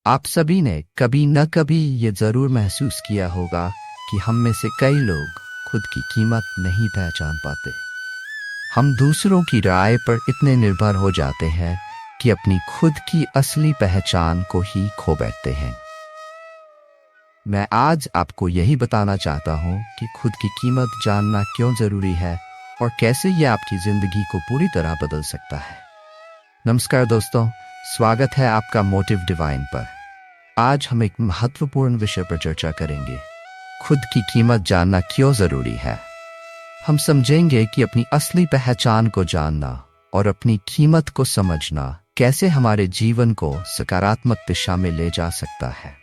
आप सभी ने कभी न कभी ये जरूर महसूस किया होगा कि हम में से कई लोग खुद की कीमत नहीं पहचान पाते। हम दूसरों की राय पर इतने निर्भर हो जाते हैं कि अपनी खुद की असली पहचान को ही खो बैठते हैं। मैं आज आपको यही बताना चाहता हूँ कि खुद की कीमत जानना क्यों जरूरी है और कैसे ये आपकी जिंदगी को पूरी तरह बदल सकता है। नमस्कार दोस्तों, स्वागत है आपका मोटिव डिवाइन पर। आज हम एक महत्वपूर्ण विषय पर चर्चा करेंगे, खुद की कीमत जानना क्यों जरूरी है। हम समझेंगे कि अपनी असली पहचान को जानना और अपनी कीमत को समझना कैसे हमारे जीवन को सकारात्मक दिशा में ले जा सकता है।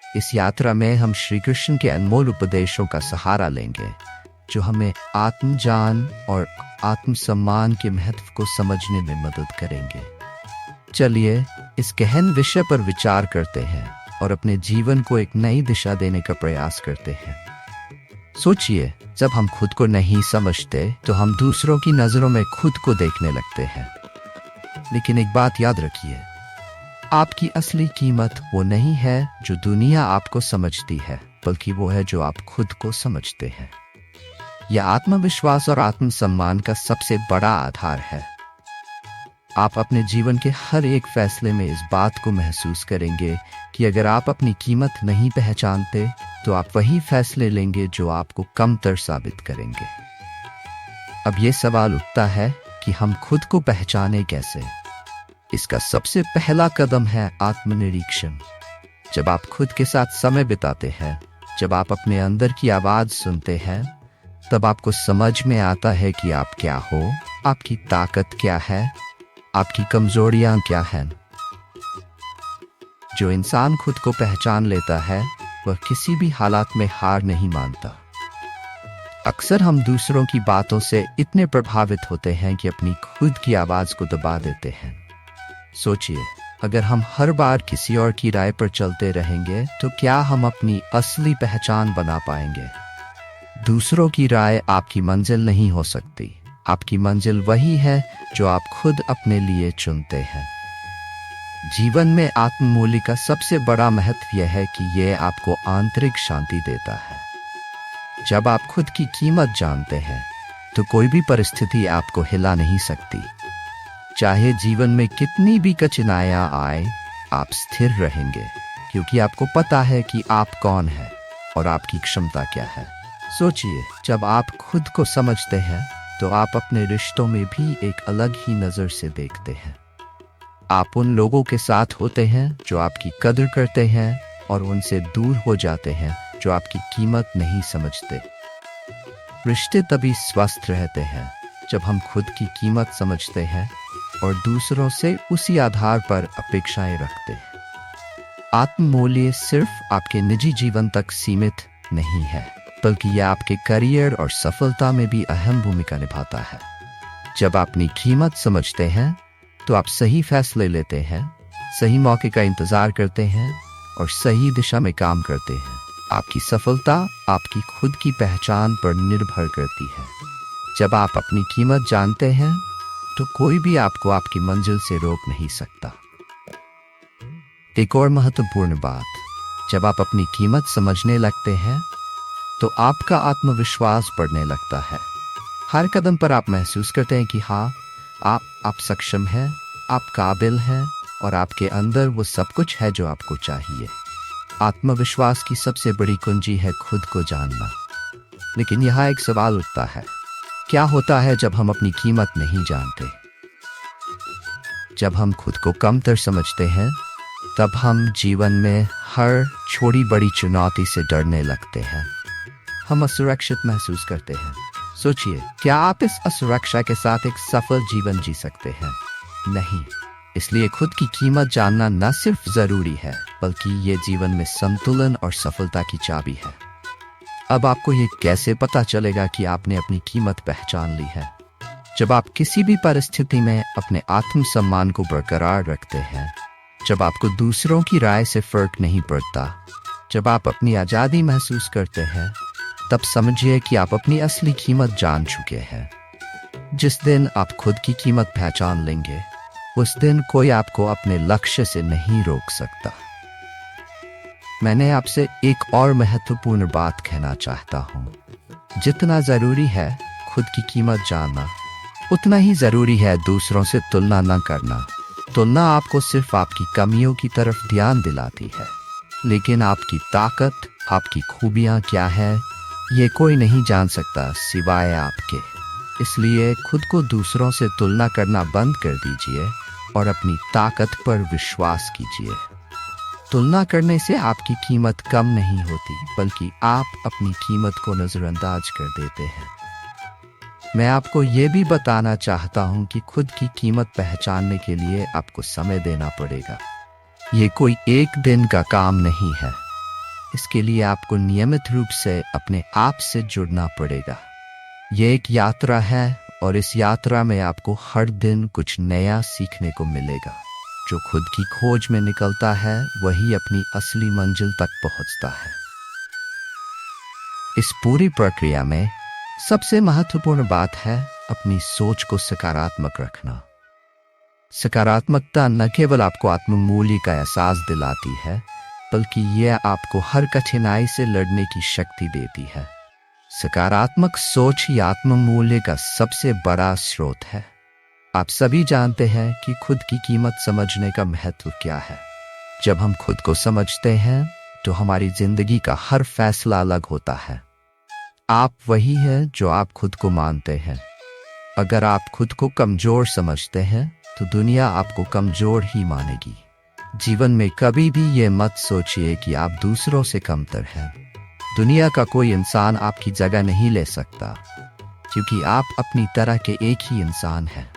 इस यात्रा में हम श्री कृष्ण के अनमोल उपदेशों का सहारा लेंगे, जो हमें आत्मजान और आत्मसम्मान के महत्व को समझने में मदद करेंगे। चलिए इस गहन विषय पर विचार करते हैं और अपने जीवन को एक नई दिशा देने का प्रयास करते हैं। सोचिए, जब हम खुद को नहीं समझते तो हम दूसरों की नजरों में खुद को देखने लगते हैं। लेकिन एक बात याद रखिए, आपकी असली कीमत वो नहीं है जो दुनिया आपको समझती है, बल्कि वो है जो आप खुद को समझते हैं। यह आत्मविश्वास और आत्मसम्मान का सबसे बड़ा आधार है। आप अपने जीवन के हर एक फैसले में इस बात को महसूस करेंगे कि अगर आप अपनी कीमत नहीं पहचानते तो आप वही फैसले लेंगे जो आपको कमतर साबित करेंगे। अब ये सवाल उठता है कि हम खुद को पहचाने कैसे। इसका सबसे पहला कदम है आत्मनिरीक्षण। जब आप खुद के साथ समय बिताते हैं, जब आप अपने अंदर की आवाज सुनते हैं, तब आपको समझ में आता है कि आप क्या हो, आपकी ताकत क्या है, आपकी कमजोरियां क्या हैं। जो इंसान खुद को पहचान लेता है वह किसी भी हालात में हार नहीं मानता। अक्सर हम दूसरों की बातों से इतने प्रभावित होते हैं कि अपनी खुद की आवाज को दबा देते हैं। सोचिए, अगर हम हर बार किसी और की राय पर चलते रहेंगे तो क्या हम अपनी असली पहचान बना पाएंगे? दूसरों की राय आपकी मंजिल नहीं हो सकती। आपकी मंजिल वही है जो आप खुद अपने लिए चुनते हैं। जीवन में आत्ममूल्य का सबसे बड़ा महत्व यह है कि यह आपको आंतरिक शांति देता है। जब आप खुद की कीमत जानते हैं तो कोई भी परिस्थिति आपको हिला नहीं सकती। चाहे जीवन में कितनी भी कठिनाइयां आए, आप स्थिर रहेंगे, क्योंकि आपको पता है कि आप कौन हैं और आपकी क्षमता क्या है। सोचिए, जब आप खुद को समझते हैं तो आप अपने रिश्तों में भी एक अलग ही नजर से देखते हैं। आप उन लोगों के साथ होते हैं जो आपकी कदर करते हैं और उनसे दूर हो जाते हैं जो आपकी कीमत नहीं समझते। रिश्ते तभी स्वस्थ रहते हैं जब हम खुद की कीमत समझते हैं और दूसरों से उसी आधार पर अपेक्षाएं रखते हैं। आत्ममूल्य सिर्फ आपके निजी जीवन तक सीमित नहीं है, बल्कि यह आपके करियर और सफलता में भी अहम भूमिका निभाता है। जब आप अपनी कीमत समझते हैं तो आप सही फैसले लेते हैं, सही मौके का इंतजार करते हैं और सही दिशा में काम करते हैं। आपकी सफलता आपकी खुद की पहचान पर निर्भर करती है। जब आप अपनी कीमत जानते हैं तो कोई भी आपको आपकी मंजिल से रोक नहीं सकता। एक और महत्वपूर्ण बात, जब आप अपनी कीमत समझने लगते हैं तो आपका आत्मविश्वास बढ़ने लगता है। हर कदम पर आप महसूस करते हैं कि हाँ, आप सक्षम हैं, आप काबिल हैं और आपके अंदर वो सब कुछ है जो आपको चाहिए। आत्मविश्वास की सबसे बड़ी कुंजी है खुद को जानना। लेकिन यहाँ एक सवाल उठता है, क्या होता है जब हम अपनी कीमत नहीं जानते? जब हम खुद को कमतर समझते हैं, तब हम जीवन में हर छोटी बड़ी चुनौती से डरने लगते हैं। हम असुरक्षित महसूस करते हैं। सोचिए, क्या आप इस असुरक्षा के साथ एक सफल जीवन जी सकते हैं? नहीं। इसलिए खुद की कीमत जानना न सिर्फ जरूरी है, बल्कि ये जीवन में संतुलन और सफलता की चाबी है। अब आपको ये कैसे पता चलेगा कि आपने अपनी कीमत पहचान ली है? जब आप किसी भी परिस्थिति में अपने आत्मसम्मान को बरकरार रखते हैं, जब आपको दूसरों की राय से फर्क नहीं पड़ता, जब आप अपनी आजादी महसूस करते हैं, तब समझिए कि आप अपनी असली कीमत जान चुके हैं। जिस दिन आप खुद की कीमत पहचान लेंगे, उस दिन कोई आपको अपने लक्ष्य से नहीं रोक सकता। मैंने आपसे एक और महत्वपूर्ण बात कहना चाहता हूँ। जितना जरूरी है खुद की कीमत जानना, उतना ही जरूरी है दूसरों से तुलना न करना। तुलना आपको सिर्फ आपकी कमियों की तरफ ध्यान दिलाती है, लेकिन आपकी ताकत, आपकी खूबियाँ क्या है, ये कोई नहीं जान सकता सिवाय आपके। इसलिए खुद को दूसरों से तुलना करना बंद कर दीजिए और अपनी ताकत पर विश्वास कीजिए। तुलना करने से आपकी कीमत कम नहीं होती, बल्कि आप अपनी कीमत को नज़रअंदाज कर देते हैं। मैं आपको ये भी बताना चाहता हूँ कि खुद की कीमत पहचानने के लिए आपको समय देना पड़ेगा। ये कोई एक दिन का काम नहीं है। इसके लिए आपको नियमित रूप से अपने आप से जुड़ना पड़ेगा। ये एक यात्रा है और इस यात्रा में आपको हर दिन कुछ नया सीखने को मिलेगा। जो खुद की खोज में निकलता है वही अपनी असली मंजिल तक पहुंचता है। इस पूरी प्रक्रिया में सबसे महत्वपूर्ण बात है अपनी सोच को सकारात्मक रखना। सकारात्मकता न केवल आपको आत्ममूल्य का एहसास दिलाती है, बल्कि यह आपको हर कठिनाई से लड़ने की शक्ति देती है। सकारात्मक सोच ही आत्ममूल्य का सबसे बड़ा स्रोत है। आप सभी जानते हैं कि खुद की कीमत समझने का महत्व क्या है। जब हम खुद को समझते हैं तो हमारी जिंदगी का हर फैसला अलग होता है। आप वही हैं जो आप खुद को मानते हैं। अगर आप खुद को कमजोर समझते हैं तो दुनिया आपको कमजोर ही मानेगी। जीवन में कभी भी ये मत सोचिए कि आप दूसरों से कमतर हैं। दुनिया का कोई इंसान आपकी जगह नहीं ले सकता, क्योंकि आप अपनी तरह के एक ही इंसान हैं।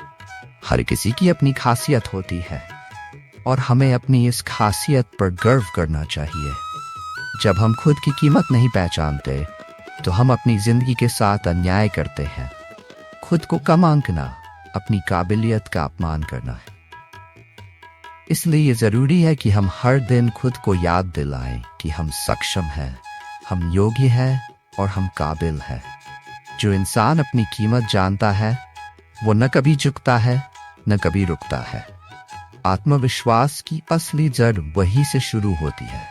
हर किसी की अपनी खासियत होती है और हमें अपनी इस खासियत पर गर्व करना चाहिए। जब हम खुद की कीमत नहीं पहचानते तो हम अपनी जिंदगी के साथ अन्याय करते हैं। खुद को कम आंकना अपनी काबिलियत का अपमान करना है। इसलिए ये जरूरी है कि हम हर दिन खुद को याद दिलाएं कि हम सक्षम हैं, हम योग्य हैं और हम काबिल हैं। जो इंसान अपनी कीमत जानता है वो न कभी झुकता है न कभी रुकता है। आत्मविश्वास की असली जड़ वही से शुरू होती है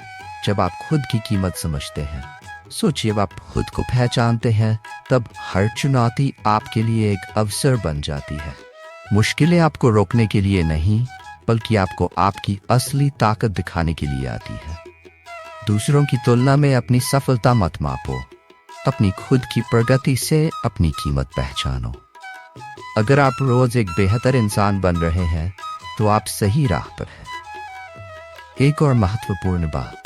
जब आप खुद की कीमत समझते हैं। सोचिए, जब आप खुद को पहचानते हैं तब हर चुनौती आपके लिए एक अवसर बन जाती है। मुश्किलें आपको रोकने के लिए नहीं, बल्कि आपको आपकी असली ताकत दिखाने के लिए आती है। दूसरों की तुलना में अपनी सफलता मत मापो, अपनी खुद की प्रगति से अपनी कीमत पहचानो। अगर आप रोज एक बेहतर इंसान बन रहे हैं तो आप सही राह पर हैं। एक और महत्वपूर्ण बात,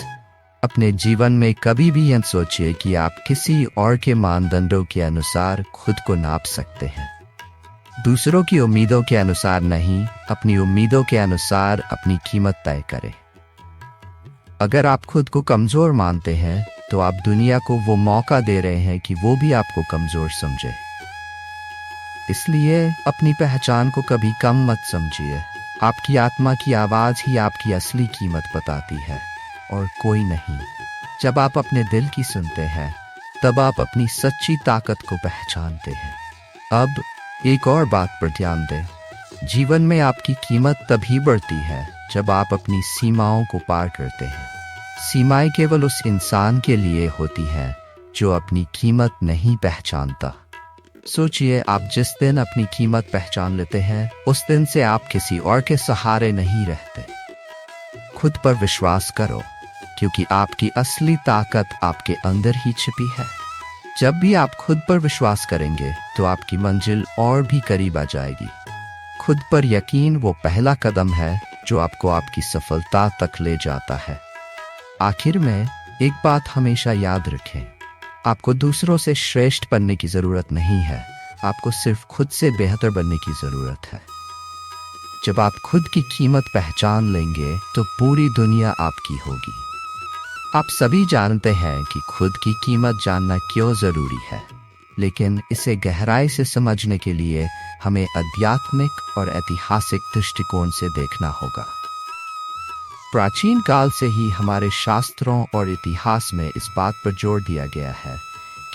अपने जीवन में कभी भी यह सोचिए कि आप किसी और के मानदंडों के अनुसार खुद को नाप सकते हैं। दूसरों की उम्मीदों के अनुसार नहीं, अपनी उम्मीदों के अनुसार अपनी कीमत तय करें। अगर आप खुद को कमजोर मानते हैं तो आप दुनिया को वो मौका दे रहे हैं कि वो भी आपको कमजोर समझे। इसलिए अपनी पहचान को कभी कम मत समझिए। आपकी आत्मा की आवाज ही आपकी असली कीमत बताती है और कोई नहीं। जब आप अपने दिल की सुनते हैं तब आप अपनी सच्ची ताकत को पहचानते हैं। अब एक और बात पर ध्यान दें, जीवन में आपकी कीमत तभी बढ़ती है जब आप अपनी सीमाओं को पार करते हैं। सीमाएं केवल उस इंसान के लिए होती हैं जो अपनी कीमत नहीं पहचानता। सोचिए, आप जिस दिन अपनी कीमत पहचान लेते हैं उस दिन से आप किसी और के सहारे नहीं रहते। खुद पर विश्वास करो, क्योंकि आपकी असली ताकत आपके अंदर ही छिपी है। जब भी आप खुद पर विश्वास करेंगे तो आपकी मंजिल और भी करीब आ जाएगी। खुद पर यकीन वो पहला कदम है जो आपको आपकी सफलता तक ले जाता है। आखिर में एक बात हमेशा याद रखें, आपको दूसरों से श्रेष्ठ बनने की जरूरत नहीं है, आपको सिर्फ खुद से बेहतर बनने की जरूरत है। जब आप खुद की कीमत पहचान लेंगे तो पूरी दुनिया आपकी होगी। आप सभी जानते हैं कि खुद की कीमत जानना क्यों जरूरी है, लेकिन इसे गहराई से समझने के लिए हमें आध्यात्मिक और ऐतिहासिक दृष्टिकोण से देखना होगा। प्राचीन काल से ही हमारे शास्त्रों और इतिहास में इस बात पर जोर दिया गया है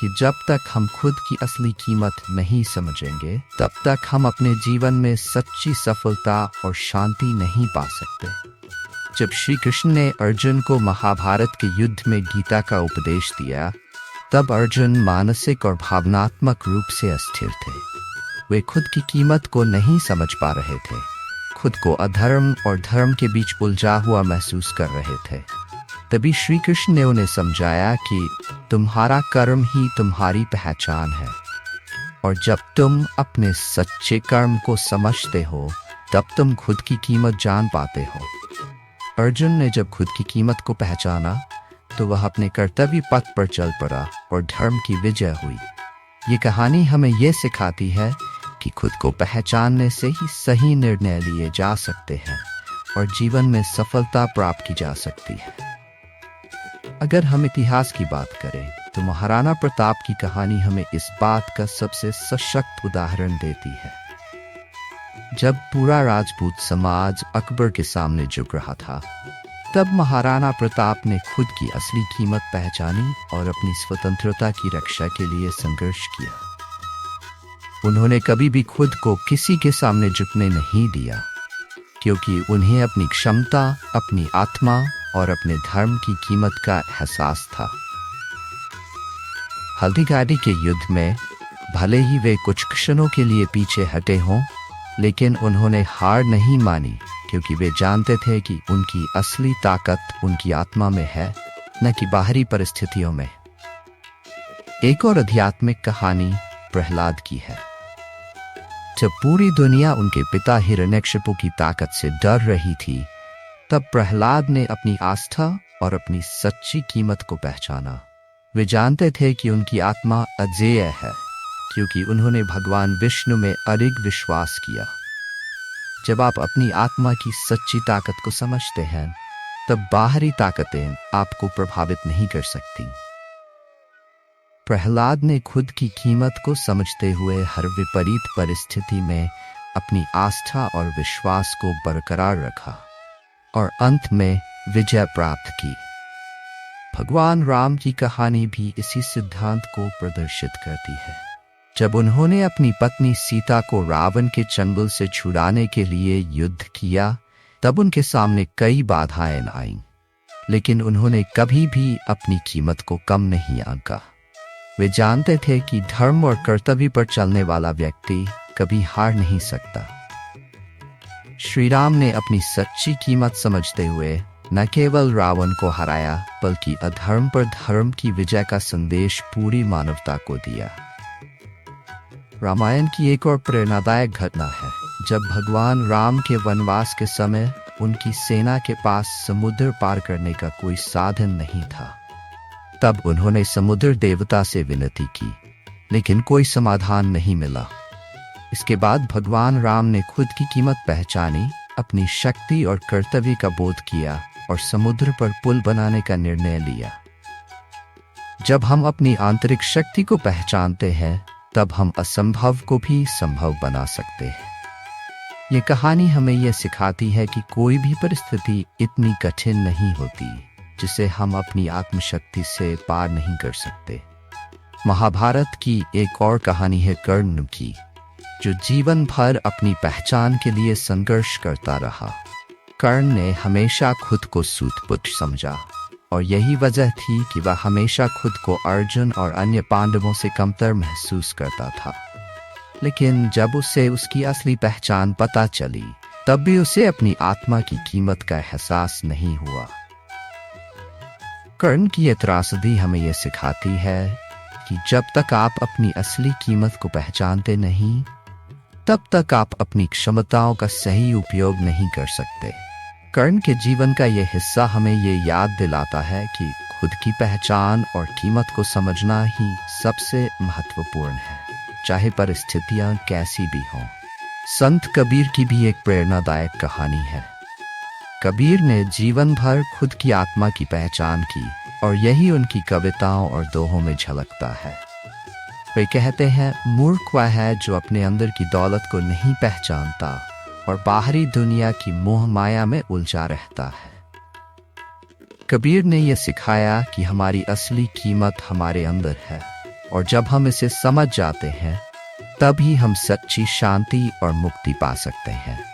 कि जब तक हम खुद की असली कीमत नहीं समझेंगे तब तक हम अपने जीवन में सच्ची सफलता और शांति नहीं पा सकते। जब श्री कृष्ण ने अर्जुन को महाभारत के युद्ध में गीता का उपदेश दिया, तब अर्जुन मानसिक और भावनात्मक रूप से अस्थिर थे। वे खुद की कीमत को नहीं समझ पा रहे थे, खुद को अधर्म और धर्म के बीच उलझा हुआ महसूस कर रहे थे। तभी श्री कृष्ण ने उन्हें समझाया कि तुम्हारा कर्म ही तुम्हारी पहचान है, और जब तुम अपने सच्चे कर्म को समझते हो तब तुम खुद की कीमत जान पाते हो। अर्जुन ने जब खुद की कीमत को पहचाना तो वह अपने कर्तव्य पथ पर चल पड़ा और धर्म की विजय हुई। ये कहानी हमें यह सिखाती है कि खुद को पहचानने से ही सही निर्णय लिए जा सकते हैं और जीवन में सफलता प्राप्त की जा सकती है। अगर हम इतिहास की बात करें तो महाराणा प्रताप की कहानी हमें इस बात का सबसे सशक्त उदाहरण देती है। जब पूरा राजपूत समाज अकबर के सामने झुक रहा था, तब महाराणा प्रताप ने खुद की असली कीमत पहचानी और अपनी स्वतंत्रता की रक्षा के लिए संघर्ष किया। उन्होंने कभी भी खुद को किसी के सामने झुकने नहीं दिया, क्योंकि उन्हें अपनी क्षमता, अपनी आत्मा और अपने धर्म की कीमत का एहसास था। हल्दीघाटी के युद्ध में भले ही वे कुछ क्षणों के लिए पीछे हटे हों, लेकिन उन्होंने हार नहीं मानी, क्योंकि वे जानते थे कि उनकी असली ताकत उनकी आत्मा में है, न कि बाहरी परिस्थितियों में। एक और आध्यात्मिक कहानी प्रहलाद की है। जब पूरी दुनिया उनके पिता हिरण्यकशिपु की ताकत से डर रही थी, तब प्रहलाद ने अपनी आस्था और अपनी सच्ची कीमत को पहचाना। वे जानते थे कि उनकी आत्मा अजेय है, क्योंकि उन्होंने भगवान विष्णु में अडिग विश्वास किया। जब आप अपनी आत्मा की सच्ची ताकत को समझते हैं, तब बाहरी ताकतें आपको प्रभावित नहीं कर सकती। प्रहलाद ने खुद की कीमत को समझते हुए हर विपरीत परिस्थिति में अपनी आस्था और विश्वास को बरकरार रखा और अंत में विजय प्राप्त की। भगवान राम की कहानी भी इसी सिद्धांत को प्रदर्शित करती है। जब उन्होंने अपनी पत्नी सीता को रावण के चंगुल से छुड़ाने के लिए युद्ध किया, तब उनके सामने कई बाधाएं आईं, लेकिन उन्होंने कभी भी अपनी कीमत को कम नहीं आंका। वे जानते थे कि धर्म और कर्तव्य पर चलने वाला व्यक्ति कभी हार नहीं सकता। श्री राम ने अपनी सच्ची कीमत समझते हुए न केवल रावण को हराया, बल्कि अधर्म पर धर्म की विजय का संदेश पूरी मानवता को दिया। रामायण की एक और प्रेरणादायक घटना है जब भगवान राम के वनवास के समय उनकी सेना के पास समुद्र पार करने का कोई साधन नहीं था। तब उन्होंने समुद्र देवता से विनती की, लेकिन कोई समाधान नहीं मिला। इसके बाद भगवान राम ने खुद की कीमत पहचानी, अपनी शक्ति और कर्तव्य का बोध किया और समुद्र पर पुल बनाने का निर्णय लिया। जब हम अपनी आंतरिक शक्ति को पहचानते हैं, तब हम असंभव को भी संभव बना सकते हैं। ये कहानी हमें यह सिखाती है कि कोई भी परिस्थिति इतनी कठिन नहीं होती जिसे हम अपनी आत्मशक्ति से पार नहीं कर सकते। महाभारत की एक और कहानी है कर्ण की, जो जीवन भर अपनी पहचान के लिए संघर्ष करता रहा। कर्ण ने हमेशा खुद को सूत-पुत्र समझा, और यही वजह थी कि वह हमेशा खुद को अर्जुन और अन्य पांडवों से कमतर महसूस करता था। लेकिन जब उसे उसकी असली पहचान पता चली, तब भी उसे अपनी आत्मा की कीमत का एहसास नहीं हुआ। कर्ण की ये त्रासदी हमें यह सिखाती है कि जब तक आप अपनी असली कीमत को पहचानते नहीं, तब तक आप अपनी क्षमताओं का सही उपयोग नहीं कर सकते। कर्ण के जीवन का यह हिस्सा हमें यह याद दिलाता है कि खुद की पहचान और कीमत को समझना ही सबसे महत्वपूर्ण है, चाहे परिस्थितियां कैसी भी हों। संत कबीर की भी एक प्रेरणादायक कहानी है। कबीर ने जीवन भर खुद की आत्मा की पहचान की, और यही उनकी कविताओं और दोहों में झलकता है। वे कहते हैं, मूर्ख वह है जो अपने अंदर की दौलत को नहीं पहचानता और बाहरी दुनिया की मोह माया में उलझा रहता है। कबीर ने यह सिखाया कि हमारी असली कीमत हमारे अंदर है, और जब हम इसे समझ जाते हैं, तभी हम सच्ची शांति और मुक्ति पा सकते हैं।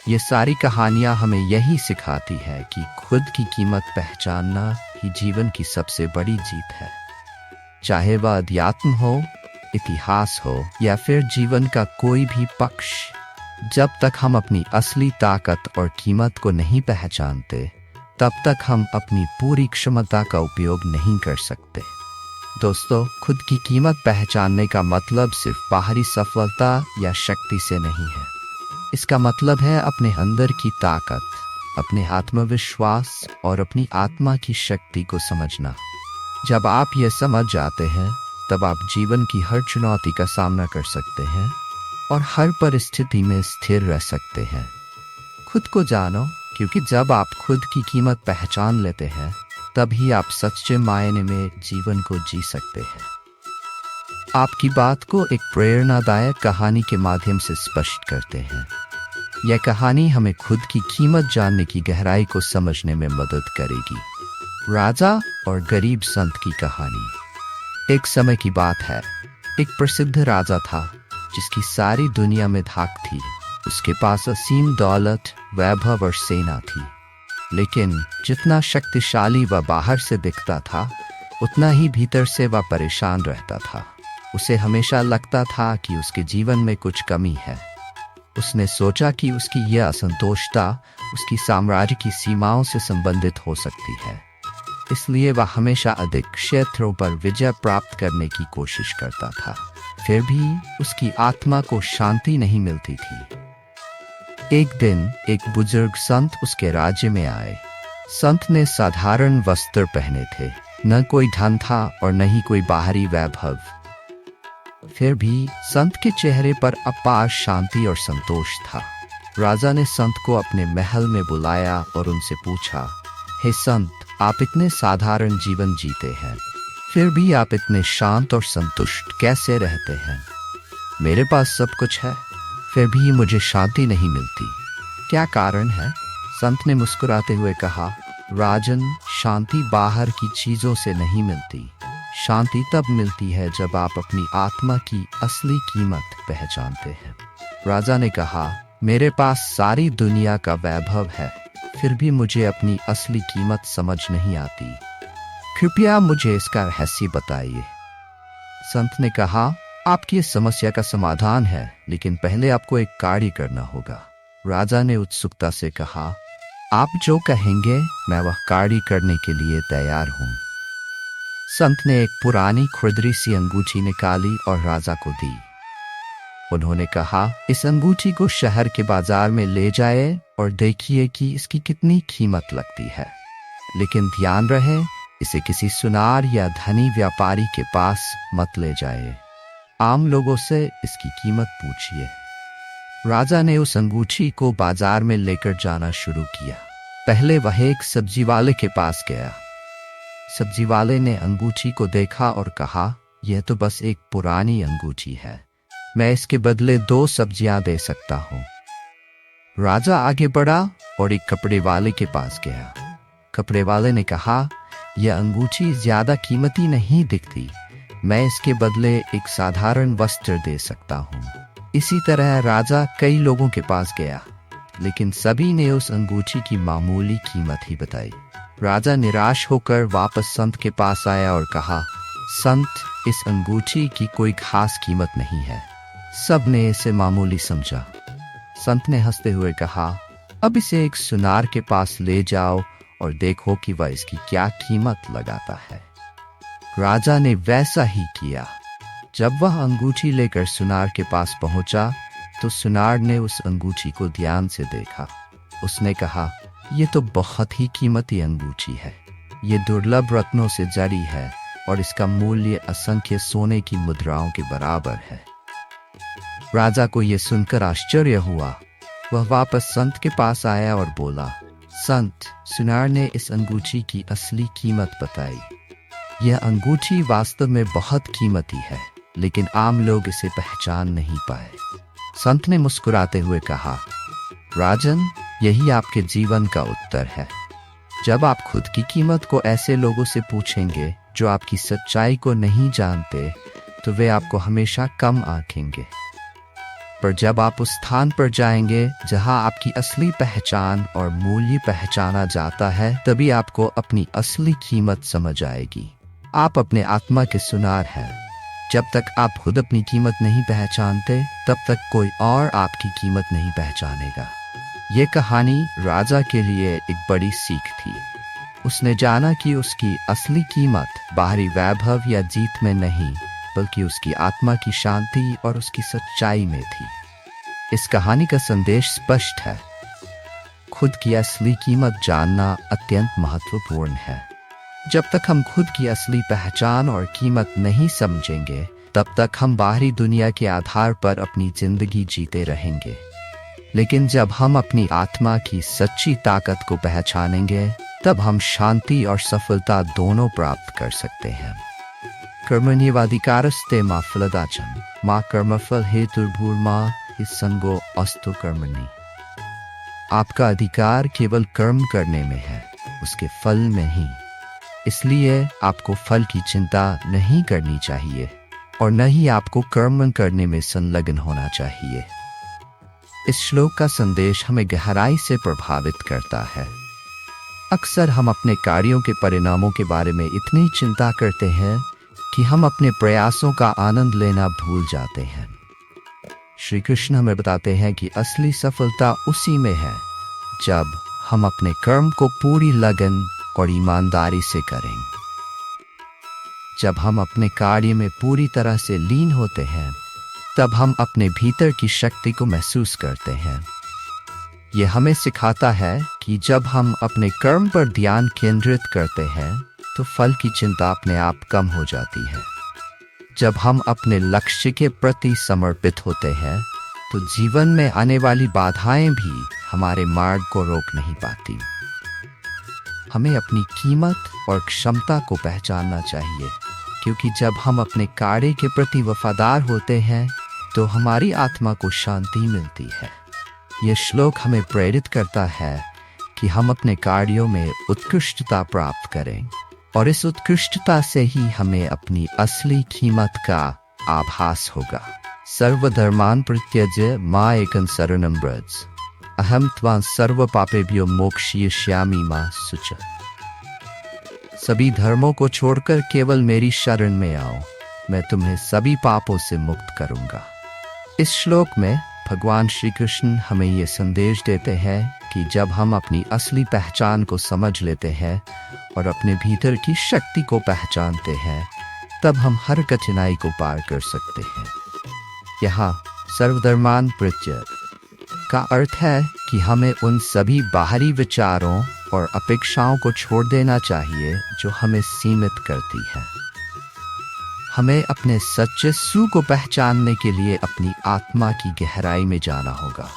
ये सारी कहानियां हमें यही सिखाती है कि खुद की कीमत पहचानना ही जीवन की सबसे बड़ी जीत है। चाहे वह अध्यात्म हो, इतिहास हो या फिर जीवन का कोई भी पक्ष, जब तक हम अपनी असली ताकत और कीमत को नहीं पहचानते, तब तक हम अपनी पूरी क्षमता का उपयोग नहीं कर सकते। दोस्तों, खुद की कीमत पहचानने का मतलब सिर्फ बाहरी सफलता या शक्ति से नहीं है। इसका मतलब है अपने अंदर की ताकत, अपने आत्मविश्वास और अपनी आत्मा की शक्ति को समझना। जब आप ये समझ जाते हैं, तब आप जीवन की हर चुनौती का सामना कर सकते हैं और हर परिस्थिति में स्थिर रह सकते हैं। खुद को जानो, क्योंकि जब आप खुद की कीमत पहचान लेते हैं, तभी आप सच्चे मायने में जीवन को जी सकते हैं। आपकी बात को एक प्रेरणादायक कहानी के माध्यम से स्पष्ट करते हैं। यह कहानी हमें खुद की कीमत जानने की गहराई को समझने में मदद करेगी। राजा और गरीब संत की कहानी। एक समय की बात है, एक प्रसिद्ध राजा था जिसकी सारी दुनिया में धाक थी। उसके पास असीम दौलत, वैभव और सेना थी, लेकिन जितना शक्तिशाली वह बाहर से दिखता था, उतना ही भीतर से वह परेशान रहता था। उसे हमेशा लगता था कि उसके जीवन में कुछ कमी है। उसने सोचा कि उसकी यह असंतोषता उसकी साम्राज्य की सीमाओं से संबंधित हो सकती है, इसलिए वह हमेशा अधिक क्षेत्रों पर विजय प्राप्त करने की कोशिश करता था। फिर भी उसकी आत्मा को शांति नहीं मिलती थी। एक दिन एक बुजुर्ग संत उसके राज्य में आए। संत ने साधारण वस्त्र पहने थे, न कोई धन था और न ही कोई बाहरी वैभव। फिर भी संत के चेहरे पर अपार शांति और संतोष था। राजा ने संत को अपने महल में बुलाया और उनसे पूछा, हे संत, आप इतने साधारण जीवन जीते हैं, फिर भी आप इतने शांत और संतुष्ट कैसे रहते हैं? मेरे पास सब कुछ है, फिर भी मुझे शांति नहीं मिलती। क्या कारण है? संत ने मुस्कुराते हुए कहा, राजन, शांति बाहर की चीजों से नहीं मिलती। शांति तब मिलती है जब आप अपनी आत्मा की असली कीमत पहचानते हैं। राजा ने कहा, मेरे पास सारी दुनिया का वैभव है, फिर भी मुझे अपनी असली कीमत समझ नहीं आती। कृपया मुझे इसका रहस्य बताइए। संत ने कहा, आपकी इस समस्या का समाधान है, लेकिन पहले आपको एक कार्य करना होगा। राजा ने उत्सुकता से कहा, आप जो कहेंगे मैं वह कार्य करने के लिए तैयार हूं। संत ने एक पुरानी खुरदरी सी अंगूठी निकाली और राजा को दी। उन्होंने कहा, इस अंगूठी को शहर के बाजार में ले जाए और देखिए कि इसकी कितनी कीमत लगती है, लेकिन ध्यान रहे इसे किसी सुनार या धनी व्यापारी के पास मत ले जाए। आम लोगों से इसकी कीमत पूछिए। राजा ने उस अंगूठी को बाजार में लेकर जाना शुरू किया। पहले वह एक सब्जी वाले के पास गया। सब्जी वाले ने अंगूठी को देखा और कहा, यह तो बस एक पुरानी अंगूठी है, मैं इसके बदले 2 सब्जियां दे सकता हूं। राजा आगे बढ़ा और एक कपड़े वाले के पास गया। कपड़े वाले ने कहा, यह अंगूठी ज्यादा कीमती नहीं दिखती, मैं इसके बदले एक साधारण वस्त्र दे सकता हूं। इसी तरह राजा कई लोगों के पास गया, लेकिन सभी ने उस अंगूठी की मामूली कीमत ही बताई। राजा निराश होकर वापस संत के पास आया और कहा, संत, इस अंगूठी की कोई खास कीमत नहीं है। सब ने इसे मामूली समझा। संत ने हंसते हुए कहा, अब इसे एक सुनार के पास ले जाओ और देखो कि वह इसकी क्या कीमत लगाता है। राजा ने वैसा ही किया। जब वह अंगूठी लेकर सुनार के पास पहुंचा, तो सुनार ने उस अंगूठी को ध्यान से देखा। उसने कहा, यह तो बहुत ही कीमती अंगूठी है, ये दुर्लभ रत्नों से जड़ी है और इसका मूल्य असंख्य सोने की मुद्राओं के बराबर है। राजा को यह सुनकर आश्चर्य हुआ। वह वापस संत के पास आया और बोला, संत, सुनार ने इस अंगूठी की असली कीमत बताई। यह अंगूठी वास्तव में बहुत कीमती है, लेकिन आम लोग इसे पहचान नहीं पाए। संत ने मुस्कुराते हुए कहा, राजन, यही आपके जीवन का उत्तर है। जब आप खुद की कीमत को ऐसे लोगों से पूछेंगे जो आपकी सच्चाई को नहीं जानते, तो वे आपको हमेशा कम आंकेंगे। पर जब आप उस स्थान पर जाएंगे जहां आपकी असली पहचान और मूल्य पहचाना जाता है, तभी आपको अपनी असली कीमत समझ आएगी। आप अपने आत्मा के सुनार हैं। जब तक आप खुद अपनी कीमत नहीं पहचानते, तब तक कोई और आपकी कीमत नहीं पहचानेगा। ये कहानी राजा के लिए एक बड़ी सीख थी। उसने जाना कि उसकी असली कीमत बाहरी वैभव या जीत में नहीं, बल्कि उसकी आत्मा की शांति और उसकी सच्चाई में थी। इस कहानी का संदेश स्पष्ट है। खुद की असली कीमत जानना अत्यंत महत्वपूर्ण है। जब तक हम खुद की असली पहचान और कीमत नहीं समझेंगे, तब तक हम बाहरी दुनिया के आधार पर अपनी जिंदगी जीते रहेंगे। लेकिन जब हम अपनी आत्मा की सच्ची ताकत को पहचानेंगे, तब हम शांति और सफलता दोनों प्राप्त कर सकते हैं। कर्मण्येवाधिकारस्ते मा फलदाचन मा कर्मफल हेतुर्भूर्मा हिस्संगो अस्तु कर्मणि। आपका अधिकार केवल कर्म करने में है, उसके फल में ही। इसलिए आपको फल की चिंता नहीं करनी चाहिए और न ही आपको कर्म करने में संलग्न होना चाहिए। इस श्लोक का संदेश हमें गहराई से प्रभावित करता है। अक्सर हम अपने कार्यों के परिणामों के बारे में इतनी चिंता करते हैं कि हम अपने प्रयासों का आनंद लेना भूल जाते हैं। श्री कृष्ण हमें बताते हैं कि असली सफलता उसी में है जब हम अपने कर्म को पूरी लगन और ईमानदारी से करें। जब हम अपने कार्य में पूरी तरह से लीन होते हैं, तब हम अपने भीतर की शक्ति को महसूस करते हैं। यह हमें सिखाता है कि जब हम अपने कर्म पर ध्यान केंद्रित करते हैं, तो फल की चिंता अपने आप कम हो जाती है। जब हम अपने लक्ष्य के प्रति समर्पित होते हैं, तो जीवन में आने वाली बाधाएं भी हमारे मार्ग को रोक नहीं पाती। हमें अपनी कीमत और क्षमता को पहचानना चाहिए, क्योंकि जब हम अपने कार्य के प्रति वफादार होते हैं, तो हमारी आत्मा को शांति मिलती है। यह श्लोक हमें प्रेरित करता है कि हम अपने कार्यों में उत्कृष्टता प्राप्त करें, और इस उत्कृष्टता से ही हमें अपनी असली कीमत का आभास होगा। सर्वधर्मान् परित्यज्य मां एकं शरणं व्रज, अहम त्वां सर्व पापेभ्यो मोक्षयिष्यामि मा शुच। सभी धर्मों को छोड़कर केवल मेरी शरण में आओ, मैं तुम्हें सभी पापों से मुक्त करूंगा। इस श्लोक में भगवान श्री कृष्ण हमें ये संदेश देते हैं कि जब हम अपनी असली पहचान को समझ लेते हैं और अपने भीतर की शक्ति को पहचानते हैं, तब हम हर कठिनाई को पार कर सकते हैं। यहाँ सर्वधर्मान् परित्यज्य का अर्थ है कि हमें उन सभी बाहरी विचारों और अपेक्षाओं को छोड़ देना चाहिए जो हमें सीमित करती है। हमें अपने सच्चे सू को पहचानने के लिए अपनी आत्मा की गहराई में जाना होगा।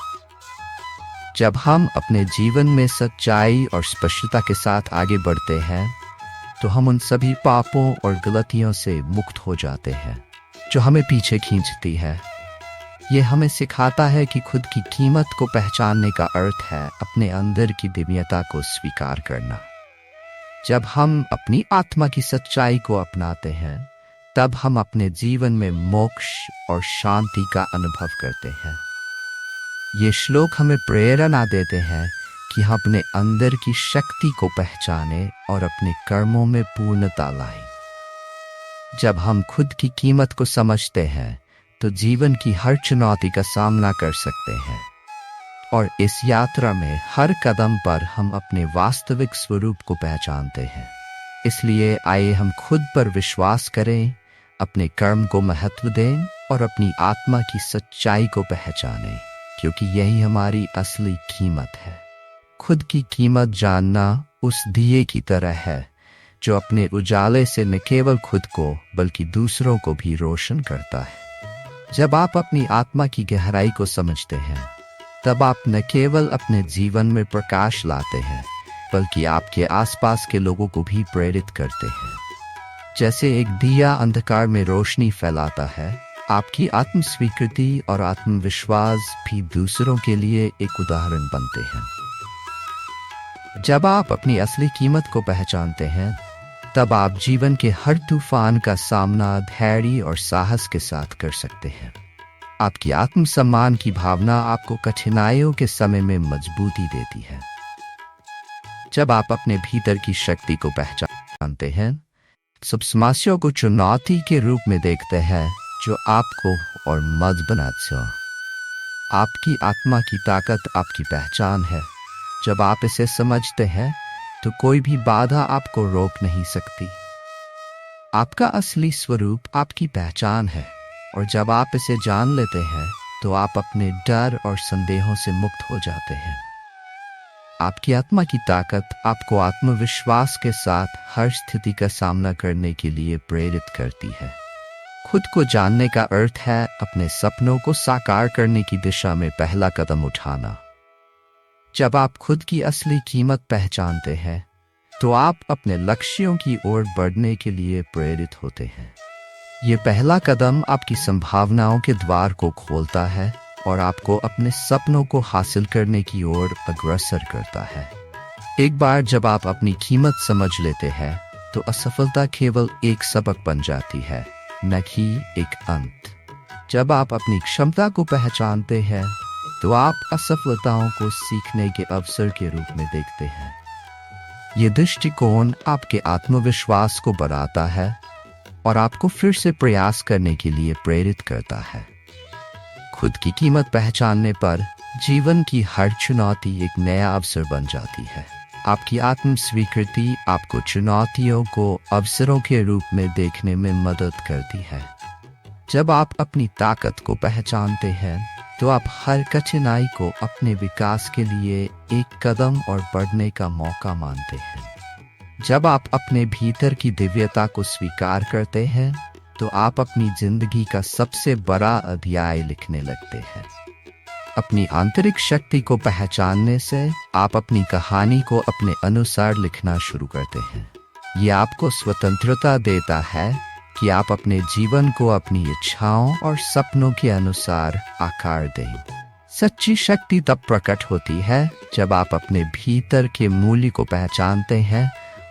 जब हम अपने जीवन में सच्चाई और स्पष्टता के साथ आगे बढ़ते हैं, तो हम उन सभी पापों और गलतियों से मुक्त हो जाते हैं जो हमें पीछे खींचती है। यह हमें सिखाता है कि खुद की कीमत को पहचानने का अर्थ है अपने अंदर की दिव्यता को स्वीकार करना। जब हम अपनी आत्मा की सच्चाई को अपनाते हैं, तब हम अपने जीवन में मोक्ष और शांति का अनुभव करते हैं। ये श्लोक हमें प्रेरणा देते हैं कि हम अपने अंदर की शक्ति को पहचानें और अपने कर्मों में पूर्णता लाएं। जब हम खुद की कीमत को समझते हैं, तो जीवन की हर चुनौती का सामना कर सकते हैं, और इस यात्रा में हर कदम पर हम अपने वास्तविक स्वरूप को पहचानते हैं। इसलिए आइए हम खुद पर विश्वास करें, अपने कर्म को महत्व दें और अपनी आत्मा की सच्चाई को पहचानें, क्योंकि यही हमारी असली कीमत है। खुद की कीमत जानना उस दिए की तरह है जो अपने उजाले से न केवल खुद को बल्कि दूसरों को भी रोशन करता है। जब आप अपनी आत्मा की गहराई को समझते हैं, तब आप न केवल अपने जीवन में प्रकाश लाते हैं, बल्कि आपके आसपास के लोगों को भी प्रेरित करते हैं। जैसे एक दिया अंधकार में रोशनी फैलाता है, आपकी आत्म स्वीकृति और आत्मविश्वास भी दूसरों के लिए एक उदाहरण बनते हैं। जब आप अपनी असली कीमत को पहचानते हैं, तब आप जीवन के हर तूफान का सामना धैर्य और साहस के साथ कर सकते हैं। आपकी आत्मसम्मान की भावना आपको कठिनाइयों के समय में मजबूती देती है। जब आप अपने भीतर की शक्ति को पहचानते हैं, सब समस्याओं को चुनौती के रूप में देखते हैं जो आपको और मत बनाते हो। आपकी आत्मा की ताकत आपकी पहचान है। जब आप इसे समझते हैं तो कोई भी बाधा आपको रोक नहीं सकती। आपका असली स्वरूप आपकी पहचान है, और जब आप इसे जान लेते हैं तो आप अपने डर और संदेहों से मुक्त हो जाते हैं। आपकी आत्मा की ताकत आपको आत्मविश्वास के साथ हर स्थिति का सामना करने के लिए प्रेरित करती है। खुद को जानने का अर्थ है अपने सपनों को साकार करने की दिशा में पहला कदम उठाना। जब आप खुद की असली कीमत पहचानते हैं तो आप अपने लक्ष्यों की ओर बढ़ने के लिए प्रेरित होते हैं। ये पहला कदम आपकी संभावनाओं के द्वार को खोलता है और आपको अपने सपनों को हासिल करने की ओर अग्रसर करता है। एक बार जब आप अपनी कीमत समझ लेते हैं तो असफलता केवल एक सबक बन जाती है, न कि एक अंत। जब आप अपनी क्षमता को पहचानते हैं तो आप असफलताओं को सीखने के अवसर के रूप में देखते हैं। ये दृष्टिकोण आपके आत्मविश्वास को बढ़ाता है और आपको फिर से प्रयास करने के लिए प्रेरित करता है। खुद की कीमत पहचानने पर जीवन की हर चुनौती एक नया अवसर बन जाती है। आपकी आत्म स्वीकृति आपको चुनौतियों को अवसरों के रूप में देखने में मदद करती है। जब आप अपनी ताकत को पहचानते हैं तो आप हर कठिनाई को अपने विकास के लिए एक कदम और बढ़ने का मौका मानते हैं। जब आप अपने भीतर की दिव्यता को स्वीकार करते हैं तो आप अपनी जिंदगी का सबसे बड़ा अध्याय लिखने लगते हैं। अपनी आंतरिक शक्ति को पहचानने से आप अपनी कहानी को अपने अनुसार लिखना शुरू करते हैं। ये आपको स्वतंत्रता देता है कि आप अपने जीवन को अपनी इच्छाओं और सपनों के अनुसार आकार दें। सच्ची शक्ति तब प्रकट होती है जब आप अपने भीतर के मूल्य को पहचानते हैं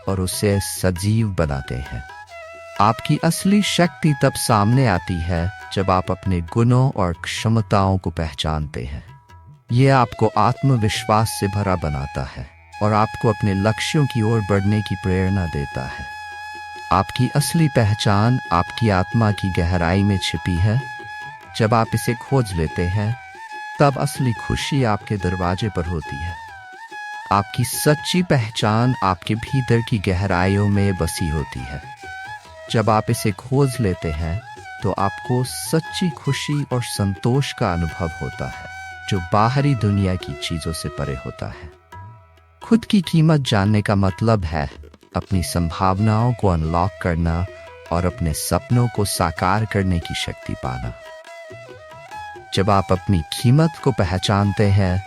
और उसे सजीव बनाते हैं। आपकी असली शक्ति तब सामने आती है जब आप अपने गुणों और क्षमताओं को पहचानते हैं। ये आपको आत्मविश्वास से भरा बनाता है और आपको अपने लक्ष्यों की ओर बढ़ने की प्रेरणा देता है। आपकी असली पहचान आपकी आत्मा की गहराई में छिपी है। जब आप इसे खोज लेते हैं तब असली खुशी आपके दरवाजे पर होती है। आपकी सच्ची पहचान आपके भीतर की गहराइयों में बसी होती है। जब आप इसे खोज लेते हैं तो आपको सच्ची खुशी और संतोष का अनुभव होता है जो बाहरी दुनिया की चीजों से परे होता है। खुद की कीमत जानने का मतलब है अपनी संभावनाओं को अनलॉक करना और अपने सपनों को साकार करने की शक्ति पाना। जब आप अपनी कीमत को पहचानते हैं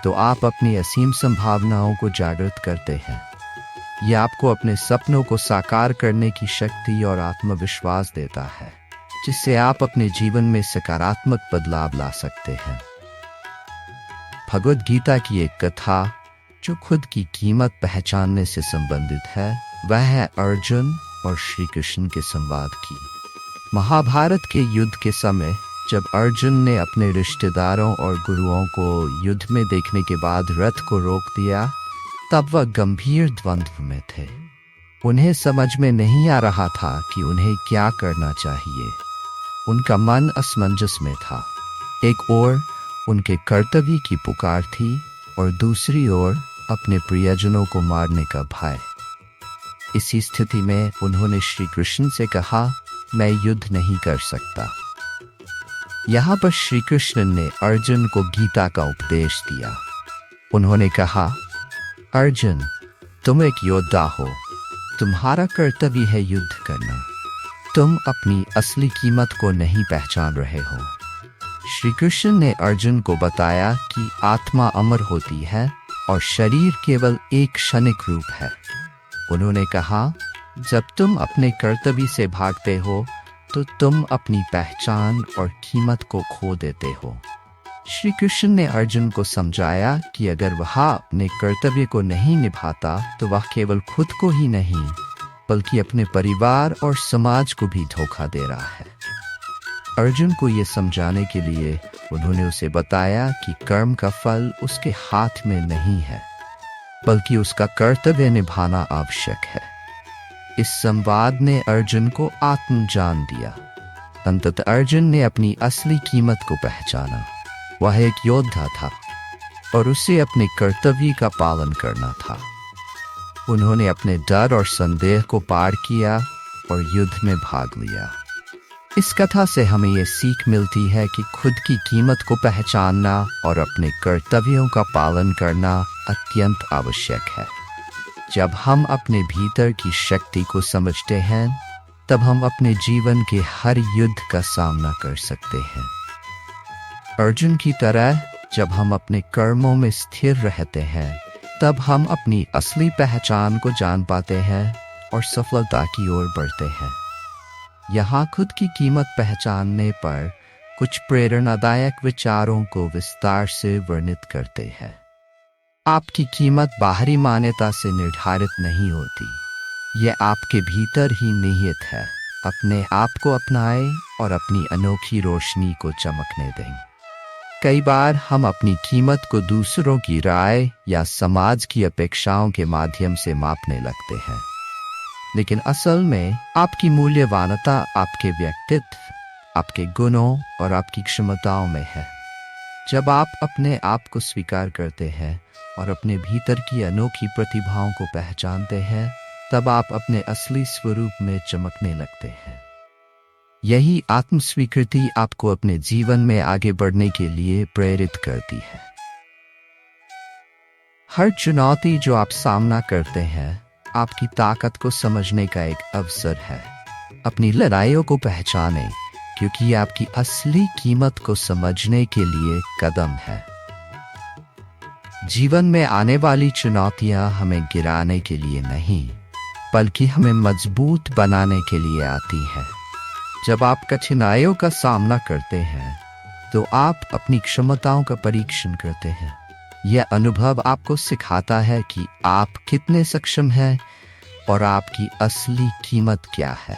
तो आप अपनी असीम संभावनाओं को जागृत करते हैं। यह आपको अपने सपनों को साकार करने की शक्ति और आत्मविश्वास देता है, जिससे आप अपने जीवन में सकारात्मक बदलाव ला सकते हैं। भगवद गीता की एक कथा जो खुद की कीमत पहचानने से संबंधित है, वह है अर्जुन और श्री कृष्ण के संवाद की। महाभारत के युद्ध के समय जब अर्जुन ने अपने रिश्तेदारों और गुरुओं को युद्ध में देखने के बाद रथ को रोक दिया, तब वह गंभीर द्वंद्व में थे। उन्हें समझ में नहीं आ रहा था कि उन्हें क्या करना चाहिए। उनका मन असमंजस में था। एक ओर उनके कर्तव्य की पुकार थी और दूसरी ओर अपने प्रियजनों को मारने का भय। इसी स्थिति में उन्होंने श्री कृष्ण से कहा, मैं युद्ध नहीं कर सकता। यहाँ पर श्री कृष्ण ने अर्जुन को गीता का उपदेश दिया। उन्होंने कहा, अर्जुन, तुम एक योद्धा हो, तुम्हारा कर्तव्य है युद्ध करना। तुम अपनी असली कीमत को नहीं पहचान रहे हो। श्री कृष्ण ने अर्जुन को बताया कि आत्मा अमर होती है और शरीर केवल एक क्षणिक रूप है। उन्होंने कहा, जब तुम अपने कर्तव्य से भागते हो तो तुम अपनी पहचान और कीमत को खो देते हो। श्री कृष्ण ने अर्जुन को समझाया कि अगर वह अपने कर्तव्य को नहीं निभाता तो वह केवल खुद को ही नहीं बल्कि अपने परिवार और समाज को भी धोखा दे रहा है। अर्जुन को ये समझाने के लिए उन्होंने उसे बताया कि कर्म का फल उसके हाथ में नहीं है, बल्कि उसका कर्तव्य निभाना आवश्यक है। इस संवाद ने अर्जुन को आत्मज्ञान दिया। अंततः अर्जुन ने अपनी असली कीमत को पहचाना। वह एक योद्धा था और उसे अपने कर्तव्य का पालन करना था। उन्होंने अपने डर और संदेह को पार किया और युद्ध में भाग लिया। इस कथा से हमें यह सीख मिलती है कि खुद की कीमत को पहचानना और अपने कर्तव्यों का पालन करना अत्यंत आवश्यक है। जब हम अपने भीतर की शक्ति को समझते हैं, तब हम अपने जीवन के हर युद्ध का सामना कर सकते हैं। अर्जुन की तरह जब हम अपने कर्मों में स्थिर रहते हैं, तब हम अपनी असली पहचान को जान पाते हैं और सफलता की ओर बढ़ते हैं। यहाँ खुद की कीमत पहचानने पर कुछ प्रेरणादायक विचारों को विस्तार से वर्णित करते हैं। आपकी कीमत बाहरी मान्यता से निर्धारित नहीं होती, यह आपके भीतर ही निहित है। अपने आप को अपनाएं और अपनी अनोखी रोशनी को चमकने दें। कई बार हम अपनी कीमत को दूसरों की राय या समाज की अपेक्षाओं के माध्यम से मापने लगते हैं, लेकिन असल में आपकी मूल्यवानता आपके व्यक्तित्व, आपके गुणों और आपकी क्षमताओं में है। जब आप अपने आप को स्वीकार करते हैं और अपने भीतर की अनोखी प्रतिभाओं को पहचानते हैं, तब आप अपने असली स्वरूप में चमकने लगते हैं। यही आत्मस्वीकृति आपको अपने जीवन में आगे बढ़ने के लिए प्रेरित करती है। हर चुनौती जो आप सामना करते हैं, आपकी ताकत को समझने का एक अवसर है। अपनी लड़ाइयों को पहचानें, क्योंकि ये आपकी असली कीमत को समझने के लिए कदम है। जीवन में आने वाली चुनौतियां हमें गिराने के लिए नहीं, बल्कि हमें मजबूत बनाने के लिए आती हैं। जब आप कठिनाइयों का सामना करते हैं, तो आप अपनी क्षमताओं का परीक्षण करते हैं। यह अनुभव आपको सिखाता है कि आप कितने सक्षम हैं और आपकी असली कीमत क्या है।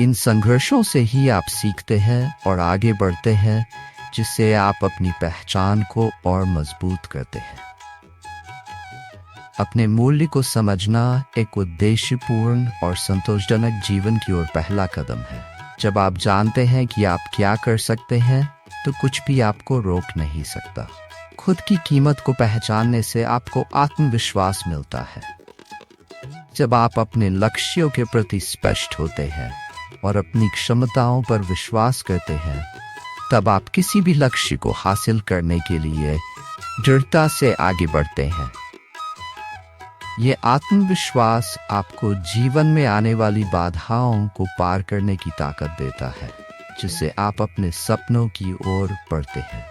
इन संघर्षों से ही आप सीखते हैं और आगे बढ़ते हैं, जिससे आप अपनी पहचान को और मजबूत करते हैं। अपने मूल्य को समझना एक उद्देश्यपूर्ण और संतोषजनक जीवन की ओर पहला कदम है। जब आप जानते हैं कि आप क्या कर सकते हैं, तो कुछ भी आपको रोक नहीं सकता। खुद की कीमत को पहचानने से आपको आत्मविश्वास मिलता है। जब आप अपने लक्ष्यों के प्रति स्पष्ट होते हैं और अपनी क्षमताओं पर विश्वास करते हैं, तब आप किसी भी लक्ष्य को हासिल करने के लिए दृढ़ता से आगे बढ़ते हैं। ये आत्मविश्वास आपको जीवन में आने वाली बाधाओं को पार करने की ताकत देता है, जिससे आप अपने सपनों की ओर बढ़ते हैं।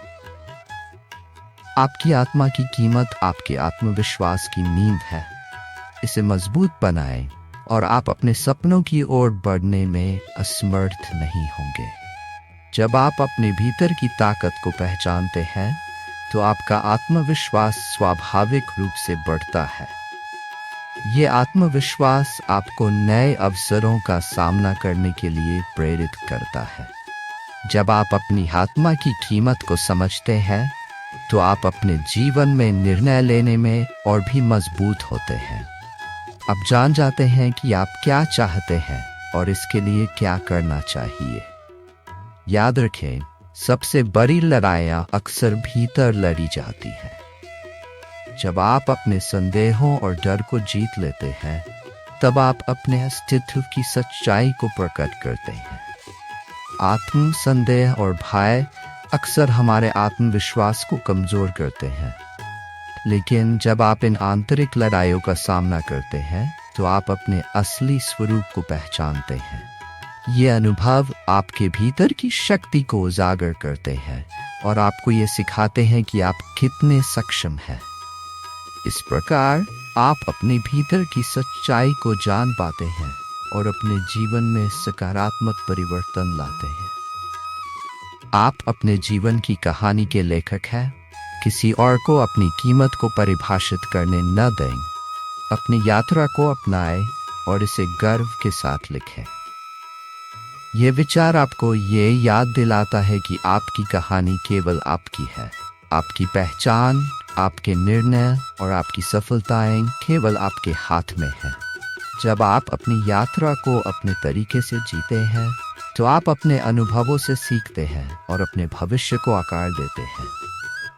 आपकी आत्मा की कीमत आपके आत्मविश्वास की नींव है। इसे मजबूत बनाएं और आप अपने सपनों की ओर बढ़ने में असमर्थ नहीं होंगे। जब आप अपने भीतर की ताकत को पहचानते हैं, तो आपका आत्मविश्वास स्वाभाविक रूप से बढ़ता है। ये आत्मविश्वास आपको नए अवसरों का सामना करने के लिए प्रेरित करता है। जब आप अपनी आत्मा की कीमत को समझते हैं, तो आप अपने जीवन में निर्णय लेने में और भी मजबूत होते हैं। आप जान जाते हैं कि आप क्या चाहते हैं और इसके लिए क्या करना चाहिए। याद रखें, सबसे बड़ी लड़ाइयाँ अक्सर भीतर लड़ी जाती हैं। जब आप अपने संदेहों और डर को जीत लेते हैं, तब आप अपने अस्तित्व की सच्चाई को प्रकट करते हैं। आत्म संदेह और भय अक्सर हमारे आत्मविश्वास को कमजोर करते हैं, लेकिन जब आप इन आंतरिक लड़ाइयों का सामना करते हैं, तो आप अपने असली स्वरूप को पहचानते हैं। ये अनुभव आपके भीतर की शक्ति को उजागर करते हैं और आपको ये सिखाते हैं कि आप कितने सक्षम हैं। इस प्रकार आप अपने भीतर की सच्चाई को जान पाते हैं और अपने जीवन में सकारात्मक परिवर्तन लाते हैं। आप अपने जीवन की कहानी के लेखक हैं। किसी और को अपनी कीमत को परिभाषित करने न दें। अपनी यात्रा को अपनाएं और इसे गर्व के साथ लिखें। ये विचार आपको ये याद दिलाता है कि आपकी कहानी केवल आपकी है। आपकी पहचान, आपके निर्णय और आपकी सफलताएं केवल आपके हाथ में है। जब आप अपनी यात्रा को अपने तरीके से जीते हैं तो आप अपने अनुभवों से सीखते हैं और अपने भविष्य को आकार देते हैं।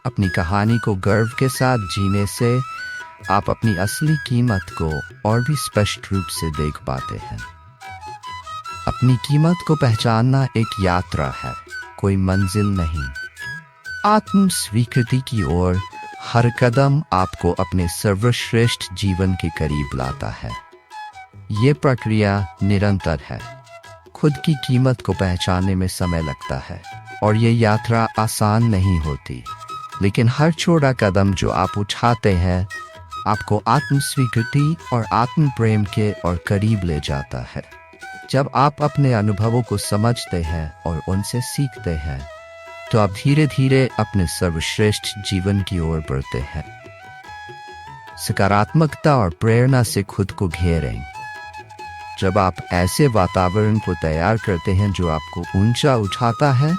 अपनी कहानी को गर्व के साथ जीने से आप अपनी असली कीमत को और भी स्पष्ट रूप से देख पाते हैं। अपनी कीमत को पहचानना एक यात्रा है, कोई मंजिल नहीं। आत्म स्वीकृति की ओर हर कदम आपको अपने सर्वश्रेष्ठ जीवन के करीब लाता है। ये प्रक्रिया निरंतर है। खुद की कीमत को पहचानने में समय लगता है और ये यात्रा आसान नहीं होती, लेकिन हर छोटा कदम जो आप उठाते हैं आपको आत्म स्वीकृति और आत्म प्रेम के और करीब ले जाता है। जब आप अपने अनुभवों को समझते हैं और उनसे सीखते हैं तो आप धीरे धीरे अपने सर्वश्रेष्ठ जीवन की ओर बढ़ते हैं। सकारात्मकता और प्रेरणा से खुद को घेरें। जब आप ऐसे वातावरण को तैयार करते हैं जो आपको ऊंचा उठाता है,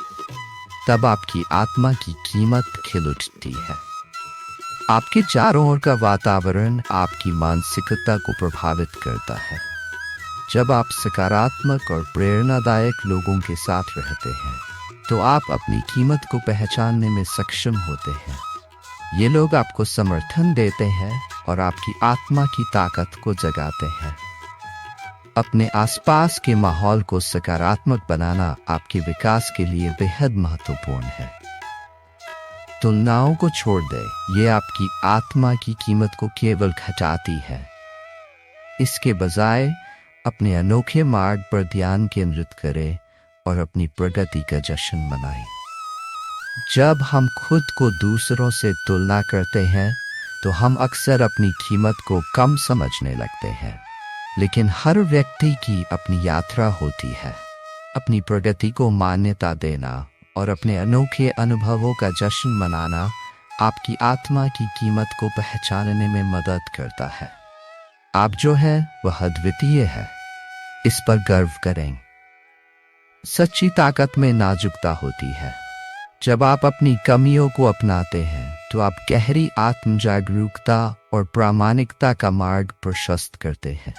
तब आपकी आत्मा की कीमत खिल उठती है। आपके चारों ओर का वातावरण आपकी मानसिकता को प्रभावित करता है। जब आप सकारात्मक और प्रेरणादायक लोगों के साथ रहते हैं तो आप अपनी कीमत को पहचानने में सक्षम होते हैं। ये लोग आपको समर्थन देते हैं और आपकी आत्मा की ताकत को जगाते हैं। अपने आसपास के माहौल को सकारात्मक बनाना आपके विकास के लिए बेहद महत्वपूर्ण है। तुलनाओं को छोड़ दें, ये आपकी आत्मा की कीमत को केवल घटाती है। इसके बजाय अपने अनोखे मार्ग पर ध्यान केंद्रित करें और अपनी प्रगति का जश्न मनाएं। जब हम खुद को दूसरों से तुलना करते हैं तो हम अक्सर अपनी कीमत को कम समझने लगते हैं, लेकिन हर व्यक्ति की अपनी यात्रा होती है। अपनी प्रगति को मान्यता देना और अपने अनोखे अनुभवों का जश्न मनाना आपकी आत्मा की कीमत को पहचानने में मदद करता है। आप जो है वह अद्वितीय है, इस पर गर्व करें। सच्ची ताकत में नाजुकता होती है। जब आप अपनी कमियों को अपनाते हैं तो आप गहरी आत्म जागरूकता और प्रामाणिकता का मार्ग प्रशस्त करते हैं।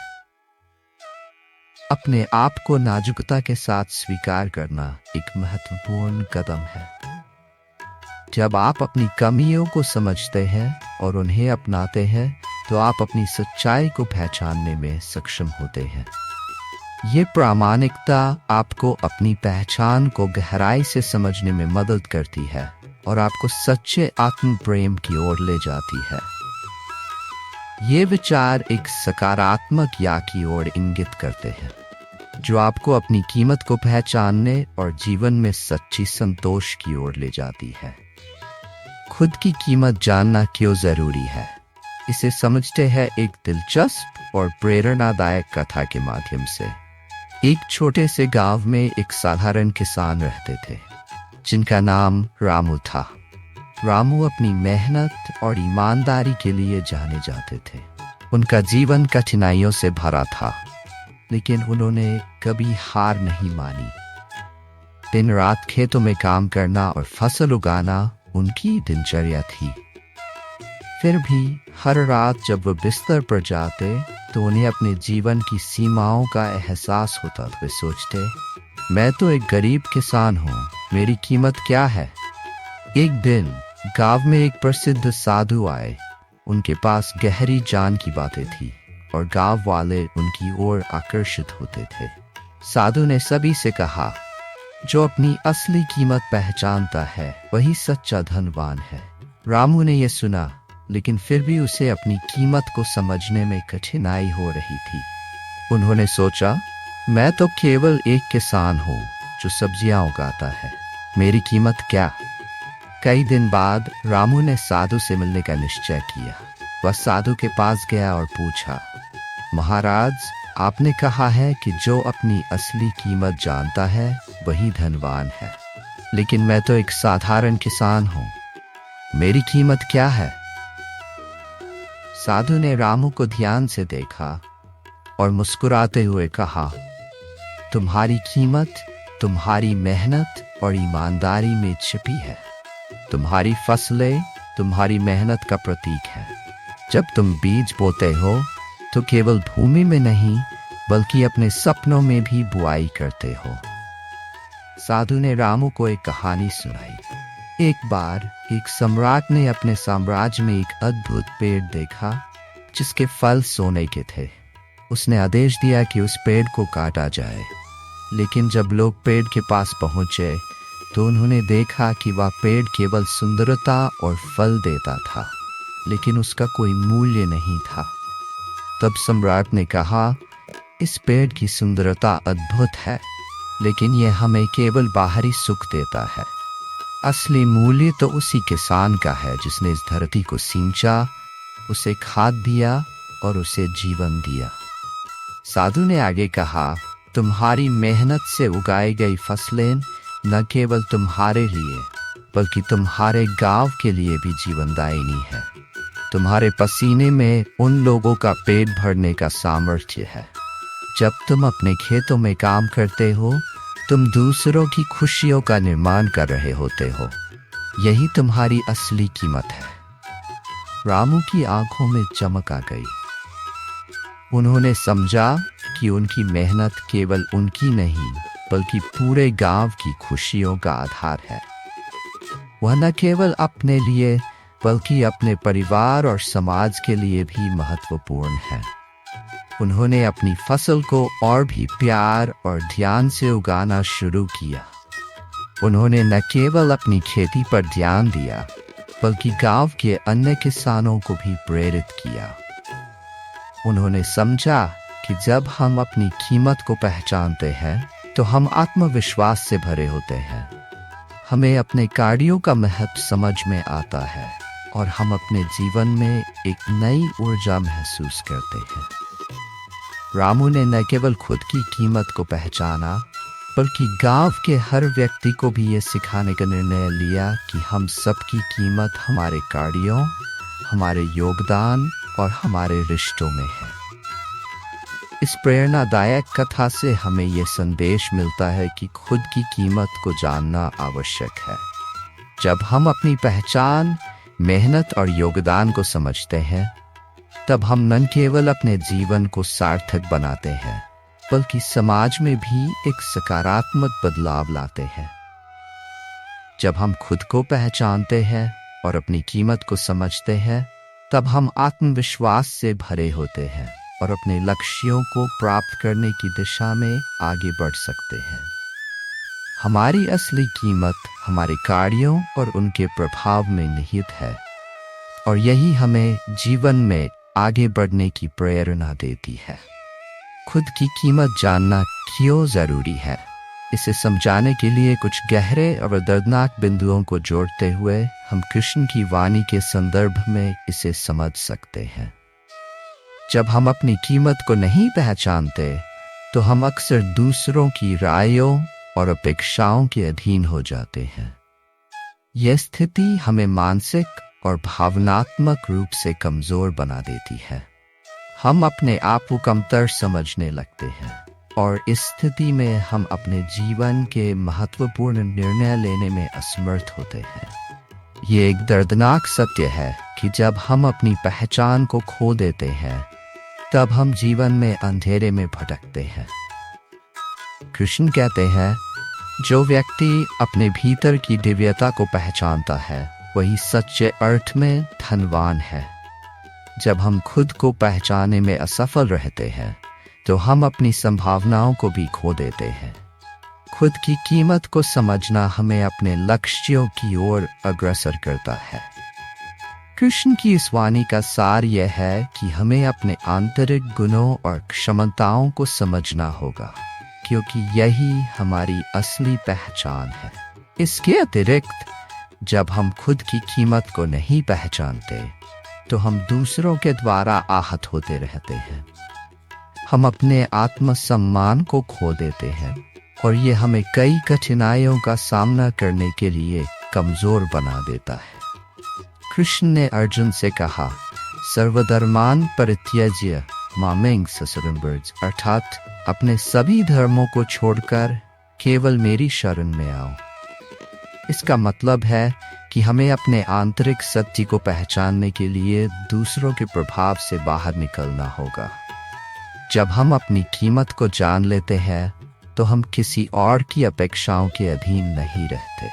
अपने आप को नाजुकता के साथ स्वीकार करना एक महत्वपूर्ण कदम है। जब आप अपनी कमियों को समझते हैं और उन्हें अपनाते हैं तो आप अपनी सच्चाई को पहचानने में सक्षम होते हैं। ये प्रामाणिकता आपको अपनी पहचान को गहराई से समझने में मदद करती है और आपको सच्चे आत्म प्रेम की ओर ले जाती है। ये विचार एक सकारात्मक या की ओर इंगित करते हैं, जो आपको अपनी कीमत को पहचानने और जीवन में सच्ची संतोष की ओर ले जाती है। खुद की कीमत जानना क्यों जरूरी है, इसे समझते हैं एक दिलचस्प और प्रेरणादायक कथा के माध्यम से। एक छोटे से गांव में एक साधारण किसान रहते थे जिनका नाम रामू था। रामू अपनी मेहनत और ईमानदारी के लिए जाने जाते थे। उनका जीवन कठिनाइयों से भरा था, लेकिन उन्होंने कभी हार नहीं मानी। दिन रात खेतों में काम करना और फसल उगाना उनकी दिनचर्या थी। फिर भी हर रात जब वो बिस्तर पर जाते तो उन्हें अपने जीवन की सीमाओं का एहसास होता। वे सोचते, मैं तो एक गरीब किसान हूँ, मेरी कीमत क्या है। एक दिन गांव में एक प्रसिद्ध साधु आए। उनके पास गहरी जान की बातें थी और गांव वाले उनकी ओर आकर्षित होते थे। साधु ने सभी से कहा, जो अपनी असली कीमत पहचानता है वही सच्चा धनवान है। रामू ने यह सुना, लेकिन फिर भी उसे अपनी कीमत को समझने में कठिनाई हो रही थी। उन्होंने सोचा, मैं तो केवल एक किसान हूँ जो सब्जियां उगाता है, मेरी कीमत क्या। कई दिन बाद रामू ने साधु से मिलने का निश्चय किया। वह साधु के पास गया और पूछा, महाराज, आपने कहा है कि जो अपनी असली कीमत जानता है वही धनवान है, लेकिन मैं तो एक साधारण किसान हूँ, मेरी कीमत क्या है। साधु ने रामू को ध्यान से देखा और मुस्कुराते हुए कहा, तुम्हारी कीमत तुम्हारी मेहनत और ईमानदारी में छिपी है। तुम्हारी फसलें तुम्हारी मेहनत का प्रतीक है। जब तुम बीज बोते हो तो केवल भूमि में नहीं बल्कि अपने सपनों में भी बुआई करते हो। साधु ने रामू को एक कहानी सुनाई। एक बार एक सम्राट ने अपने साम्राज्य में एक अद्भुत पेड़ देखा जिसके फल सोने के थे। उसने आदेश दिया कि उस पेड़ को काटा जाए, लेकिन जब लोग पेड़ के पास पहुंचे तो उन्होंने देखा कि वह पेड़ केवल सुंदरता और फल देता था, लेकिन उसका कोई मूल्य नहीं था। तब सम्राट ने कहा, इस पेड़ की सुंदरता अद्भुत है, लेकिन यह हमें केवल बाहरी सुख देता है। असली मूल्य तो उसी किसान का है जिसने इस धरती को सींचा, उसे खाद दिया और उसे जीवन दिया। साधु ने आगे कहा, तुम्हारी मेहनत से उगाई गई फसलें न केवल तुम्हारे लिए बल्कि तुम्हारे गांव के लिए भी जीवनदायिनी है। तुम्हारे पसीने में उन लोगों का पेट भरने का सामर्थ्य है। जब तुम अपने खेतों में काम करते हो, तुम दूसरों की खुशियों का निर्माण कर रहे होते हो। यही तुम्हारी असली कीमत है। रामू की आंखों में चमक आ गई। उन्होंने समझा कि उनकी मेहनत केवल उनकी नहीं बल्कि पूरे गांव की खुशियों का आधार है। वह न केवल अपने लिए बल्कि अपने परिवार और समाज के लिए भी महत्वपूर्ण है। उन्होंने अपनी फसल को और भी प्यार और ध्यान से उगाना शुरू किया। उन्होंने न केवल अपनी खेती पर ध्यान दिया बल्कि गांव के अन्य किसानों को भी प्रेरित किया। उन्होंने समझा कि जब हम अपनी कीमत को पहचानते हैं तो हम आत्मविश्वास से भरे होते हैं। हमें अपने कार्यों का महत्व समझ में आता है और हम अपने जीवन में एक नई ऊर्जा महसूस करते हैं। रामू ने न केवल खुद की कीमत को पहचाना बल्कि गांव के हर व्यक्ति को भी ये सिखाने का निर्णय लिया कि हम सबकी कीमत हमारे कार्यों, हमारे योगदान और हमारे रिश्तों में है। इस प्रेरणादायक कथा से हमें यह संदेश मिलता है कि खुद की कीमत को जानना आवश्यक है। जब हम अपनी पहचान, मेहनत और योगदान को समझते हैं, तब हम न केवल अपने जीवन को सार्थक बनाते हैं बल्कि समाज में भी एक सकारात्मक बदलाव लाते हैं। जब हम खुद को पहचानते हैं और अपनी कीमत को समझते हैं, तब हम आत्मविश्वास से भरे होते हैं और अपने लक्ष्यों को प्राप्त करने की दिशा में आगे बढ़ सकते हैं। हमारी असली कीमत हमारे कार्यों और उनके प्रभाव में निहित है, और यही हमें जीवन में आगे बढ़ने की प्रेरणा देती है। खुद की कीमत जानना क्यों जरूरी है, इसे समझाने के लिए कुछ गहरे और दर्दनाक बिंदुओं को जोड़ते हुए हम कृष्ण की वाणी के संदर्भ में इसे समझ सकते हैं। जब हम अपनी कीमत को नहीं पहचानते तो हम अक्सर दूसरों की रायों और अपेक्षाओं के अधीन हो जाते हैं। यह स्थिति हमें मानसिक और भावनात्मक रूप से कमजोर बना देती है। हम अपने आप को कमतर समझने लगते हैं और इस स्थिति में हम अपने जीवन के महत्वपूर्ण निर्णय लेने में असमर्थ होते हैं। ये एक दर्दनाक सत्य है कि जब हम अपनी पहचान को खो देते हैं, तब हम जीवन में अंधेरे में भटकते हैं। कृष्ण कहते हैं, जो व्यक्ति अपने भीतर की दिव्यता को पहचानता है वही सच्चे अर्थ में धनवान है। जब हम खुद को पहचानने में असफल रहते हैं तो हम अपनी संभावनाओं को भी खो देते हैं। खुद की कीमत को समझना हमें अपने लक्ष्यों की ओर अग्रसर करता है। कृष्ण की इस वाणी का सार यह है कि हमें अपने आंतरिक गुणों और क्षमताओं को समझना होगा, क्योंकि यही हमारी असली पहचान है। इसके अतिरिक्त जब हम खुद की कीमत को नहीं पहचानते तो हम दूसरों के द्वारा आहत होते रहते हैं। हम अपने आत्मसम्मान को खो देते हैं और ये हमें कई कठिनाइयों का सामना करने के लिए कमजोर बना देता है। कृष्ण ने अर्जुन से कहा, सर्वधर्मान परित्यज्य मामें शरणं व्रज, अर्थात अपने सभी धर्मों को छोड़कर केवल मेरी शरण में आओ। इसका मतलब है कि हमें अपने आंतरिक सत्य को पहचानने के लिए दूसरों के प्रभाव से बाहर निकलना होगा। जब हम अपनी कीमत को जान लेते हैं तो हम किसी और की अपेक्षाओं के अधीन नहीं रहते।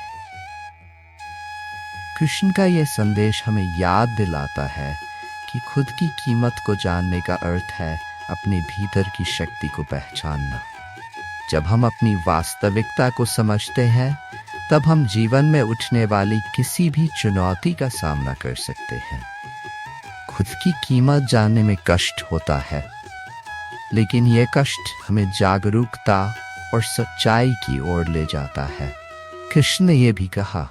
कृष्ण का यह संदेश हमें याद दिलाता है कि खुद की कीमत को जानने का अर्थ है अपने भीतर की शक्ति को पहचानना। जब हम अपनी वास्तविकता को समझते हैं तब हम जीवन में उठने वाली किसी भी चुनौती का सामना कर सकते हैं। खुद की कीमत जानने में कष्ट होता है, लेकिन यह कष्ट हमें जागरूकता और सच्चाई की ओर ले जाता है। कृष्ण ने यह भी कहा,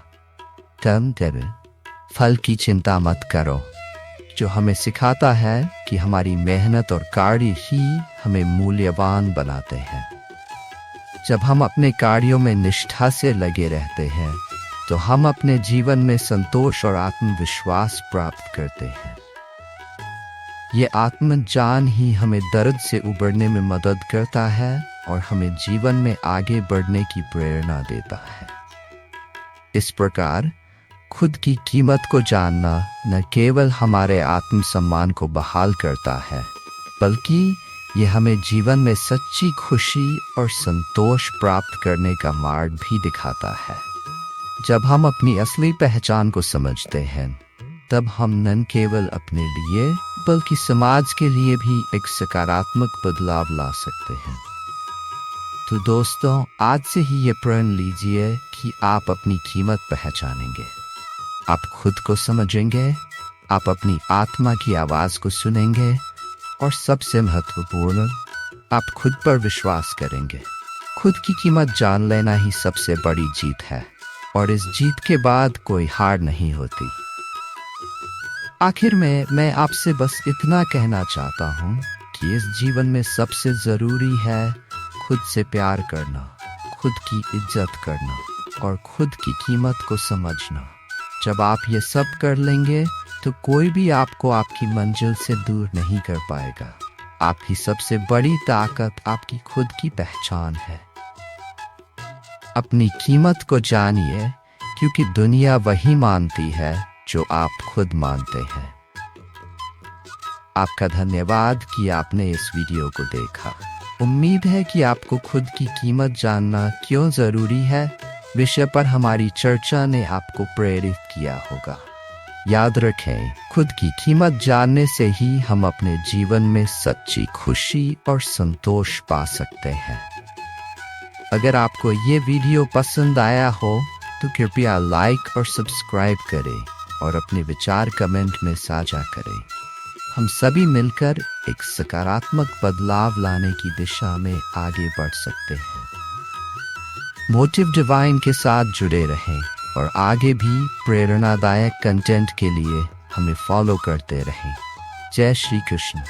कर्म करो, फल की चिंता मत करो, जो हमें सिखाता है कि हमारी मेहनत और कार्य ही हमें मूल्यवान बनाते हैं। जब हम अपने कार्यों में निष्ठा से लगे रहते हैं तो हम अपने जीवन में संतोष और आत्मविश्वास प्राप्त करते हैं। ये आत्मज्ञान ही हमें दर्द से उबरने में मदद करता है और हमें जीवन में आगे बढ़ने की प्रेरणा देता है। इस प्रकार खुद की कीमत को जानना न केवल हमारे आत्मसम्मान को बहाल करता है, बल्कि यह हमें जीवन में सच्ची खुशी और संतोष प्राप्त करने का मार्ग भी दिखाता है। जब हम अपनी असली पहचान को समझते हैं तब हम न केवल अपने लिए बल्कि समाज के लिए भी एक सकारात्मक बदलाव ला सकते हैं। तो दोस्तों, आज से ही ये प्रण लीजिए कि आप अपनी कीमत पहचानेंगे, आप खुद को समझेंगे, आप अपनी आत्मा की आवाज को सुनेंगे और सबसे महत्वपूर्ण, आप खुद पर विश्वास करेंगे। खुद की कीमत जान लेना ही सबसे बड़ी जीत है और इस जीत के बाद कोई हार नहीं होती। आखिर में मैं आपसे बस इतना कहना चाहता हूँ कि इस जीवन में सबसे जरूरी है खुद से प्यार करना, खुद की इज्जत करना और खुद की कीमत को समझना। जब आप ये सब कर लेंगे तो कोई भी आपको आपकी मंजिल से दूर नहीं कर पाएगा। आपकी सबसे बड़ी ताकत आपकी खुद की पहचान है। अपनी कीमत को जानिए, क्योंकि दुनिया वही मानती है जो आप खुद मानते हैं। आपका धन्यवाद कि आपने इस वीडियो को देखा। उम्मीद है कि आपको खुद की कीमत जानना क्यों जरूरी है विषय पर हमारी चर्चा ने आपको प्रेरित किया होगा। याद रखें, खुद की कीमत जानने से ही हम अपने जीवन में सच्ची खुशी और संतोष पा सकते हैं। अगर आपको ये वीडियो पसंद आया हो तो कृपया लाइक और सब्सक्राइब करें और अपने विचार कमेंट में साझा करें। हम सभी मिलकर एक सकारात्मक बदलाव लाने की दिशा में आगे बढ़ सकते हैं। मोटिव डिवाइन के साथ जुड़े रहें और आगे भी प्रेरणादायक कंटेंट के लिए हमें फॉलो करते रहें। जय श्री कृष्ण।